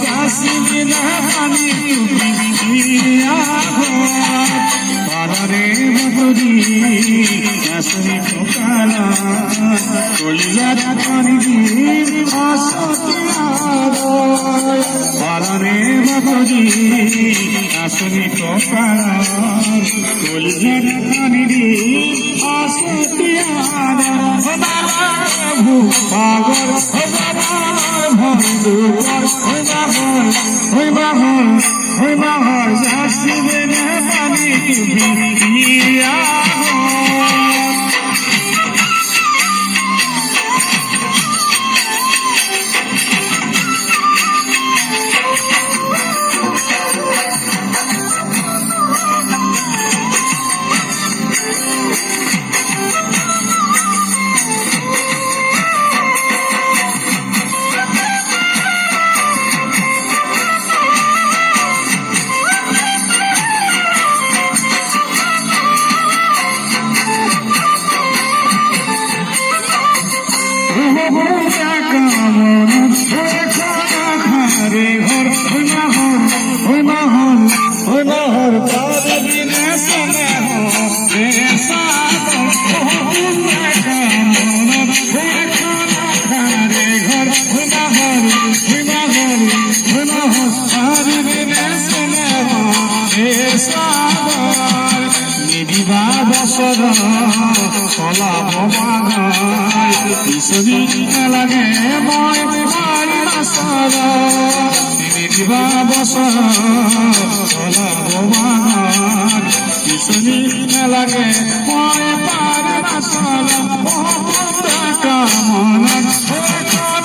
যাসিবি না পানি পিয়া পারে মধুরি যাসনি ঠোকানা কলিজার পানি পারে মধুরি যাসনি ঠোকানা কলিজার পানি পাগল ভন্দু যাসিবে না পানি পিয়া লাগে মই দিবা বছর লাগে মই পার কামনা